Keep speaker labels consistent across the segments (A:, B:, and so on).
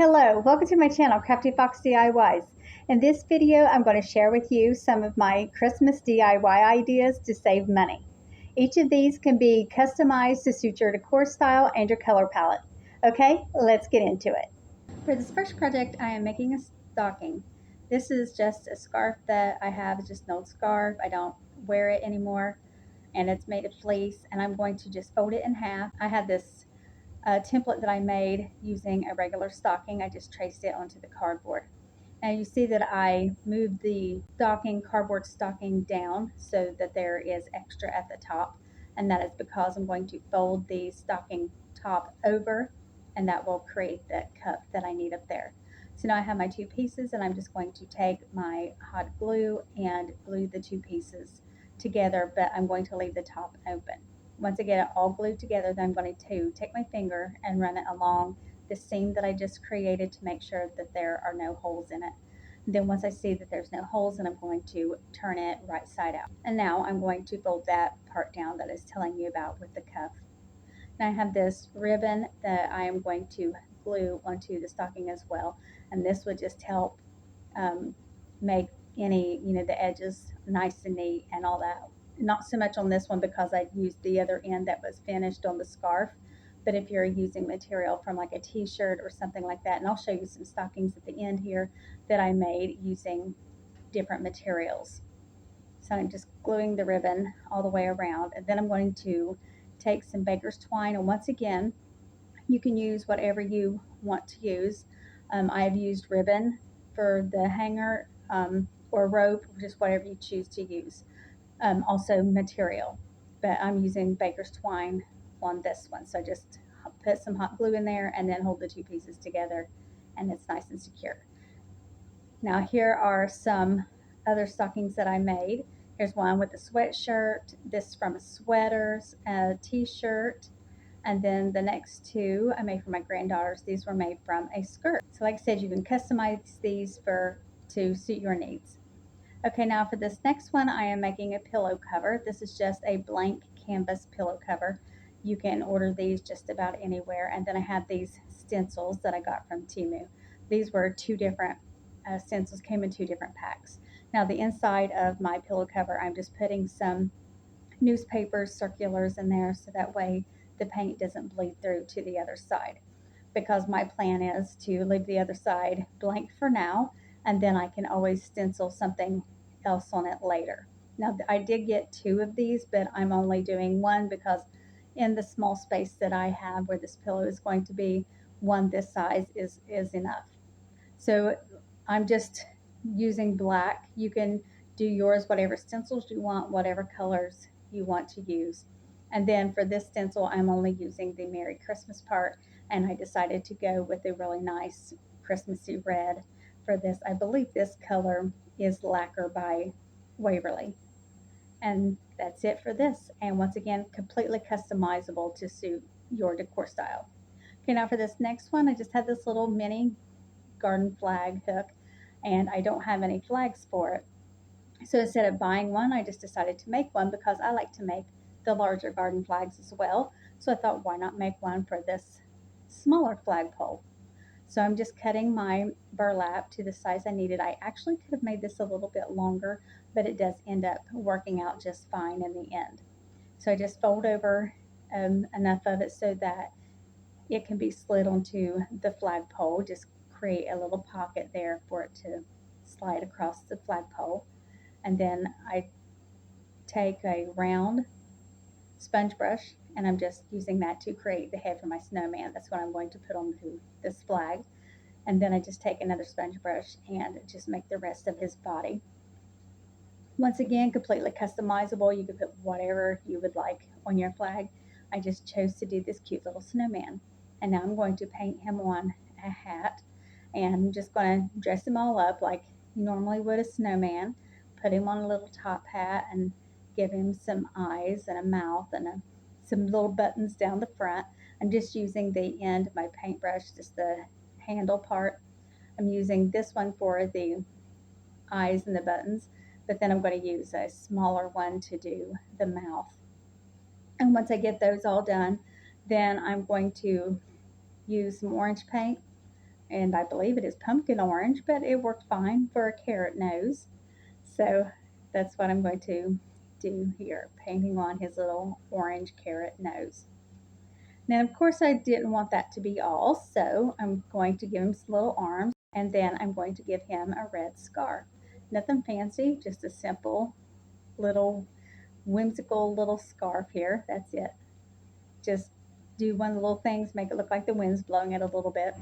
A: Hello, welcome to my channel, Crafty Fox DIYs. In this video, I'm going to share with you some of my Christmas DIY ideas to save money. Each of these can be customized to suit your decor style and your color palette. Okay, let's get into it. For this first project, I am making a stocking. This is just a scarf that I have. It's just an old scarf. I don't wear it anymore, and it's made of fleece, and I'm going to just fold it in half. I had this template that I made using a regular stocking. I just traced it onto the cardboard. Now you see that I moved the cardboard stocking down so that there is extra at the top, and that is because I'm going to fold the stocking top over, and that will create that cup that I need up there. So now I have my two pieces, and I'm just going to take my hot glue and glue the two pieces together, but I'm going to leave the top open. Once I get it all glued together, then I'm going to take my finger and run it along the seam that I just created to make sure that there are no holes in it. Then once I see that there's no holes, then I'm going to turn it right side out. And now I'm going to fold that part down that I was telling you about with the cuff. Now I have this ribbon that I am going to glue onto the stocking as well, and this would just help make any, the edges nice and neat and all that. Not so much on this one because I used the other end that was finished on the scarf, but if you're using material from like a t-shirt or something like that, and I'll show you some stockings at the end here that I made using different materials. So I'm just gluing the ribbon all the way around, and then I'm going to take some baker's twine, and once again, you can use whatever you want to use. I have used ribbon for the hanger, or rope, just whatever you choose to use. Also material, but I'm using baker's twine on this one. So just put some hot glue in there and then hold the two pieces together, and it's nice and secure. Now here are some other stockings that I made. Here's one with a sweatshirt, this from a sweater, a t-shirt, and then the next two I made for my granddaughters. These were made from a skirt. So like I said, you can customize these to suit your needs. Okay, now for this next one, I am making a pillow cover. This is just a blank canvas pillow cover. You can order these just about anywhere. And then I have these stencils that I got from Temu. These were two different stencils, came in two different packs. Now the inside of my pillow cover, I'm just putting some newspapers, circulars in there so that way the paint doesn't bleed through to the other side, because my plan is to leave the other side blank for now, and then I can always stencil something else on it later. Now I did get two of these, but I'm only doing one because in the small space that I have where this pillow is going to be, one this size is enough. So I'm just using black. You can do yours, whatever stencils you want, whatever colors you want to use. And then for this stencil, I'm only using the Merry Christmas part, and I decided to go with a really nice Christmassy red for this. I believe this color is Lacquer by Waverly. And that's it for this. And once again, completely customizable to suit your decor style. Okay, now for this next one, I just had this little mini garden flag hook, and I don't have any flags for it. So instead of buying one, I just decided to make one because I like to make the larger garden flags as well. So I thought, why not make one for this smaller flagpole? So I'm just cutting my burlap to the size I needed. I actually could have made this a little bit longer, but it does end up working out just fine in the end. So I just fold over enough of it so that it can be slid onto the flagpole. Just create a little pocket there for it to slide across the flagpole. And then I take a round sponge brush, and I'm just using that to create the head for my snowman. That's what I'm going to put on this flag. And then I just take another sponge brush and just make the rest of his body. Once again, completely customizable. You can put whatever you would like on your flag. I just chose to do this cute little snowman. And now I'm going to paint him on a hat, and I'm just going to dress him all up like you normally would a snowman. Put him on a little top hat and give him some eyes and a mouth and some little buttons down the front. I'm just using the end of my paintbrush, just the handle part. I'm using this one for the eyes and the buttons, but then I'm going to use a smaller one to do the mouth. And once I get those all done, then I'm going to use some orange paint and I believe it is pumpkin orange, but it worked fine for a carrot nose. So that's what I'm going to do here, painting on his little orange carrot nose. Now, of course, I didn't want that to be all, so I'm going to give him some little arms, and then I'm going to give him a red scarf. Nothing fancy, just a simple little whimsical little scarf here. That's it. Just do one of the little things, make it look like the wind's blowing it a little bit.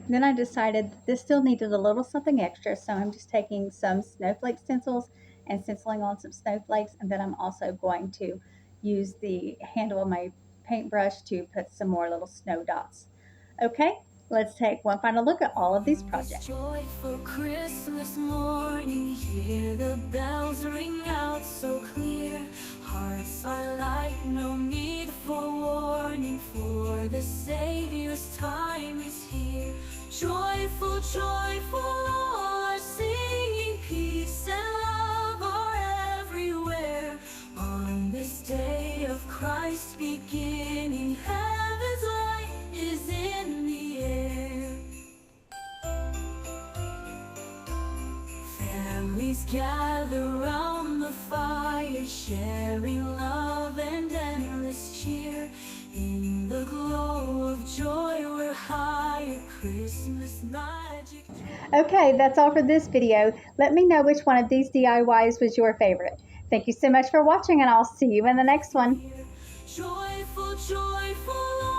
A: Then I decided that this still needed a little something extra, so I'm just taking some snowflake stencils and stenciling on some snowflakes, and then I'm also going to use the handle of my paintbrush to put some more little snow dots. Okay, let's take one final look at all of these projects.
B: Joyful Christmas morning, hear the bells ring out so clear. Hearts are light, no need for warning, for the Savior's time is here. Joyful, joyful, all are singing, peace and love are everywhere. On this day of Christ's beginning, heaven's light is in the air. Families gather round the fire, sharing love and endless cheer. In the glow of joy we're higher, Christmas magic.
A: Okay, that's all for this video. Let me know which one of these DIYs was your favorite. Thank you so much for watching, and I'll see you in the next one.
B: Joyful, joyful.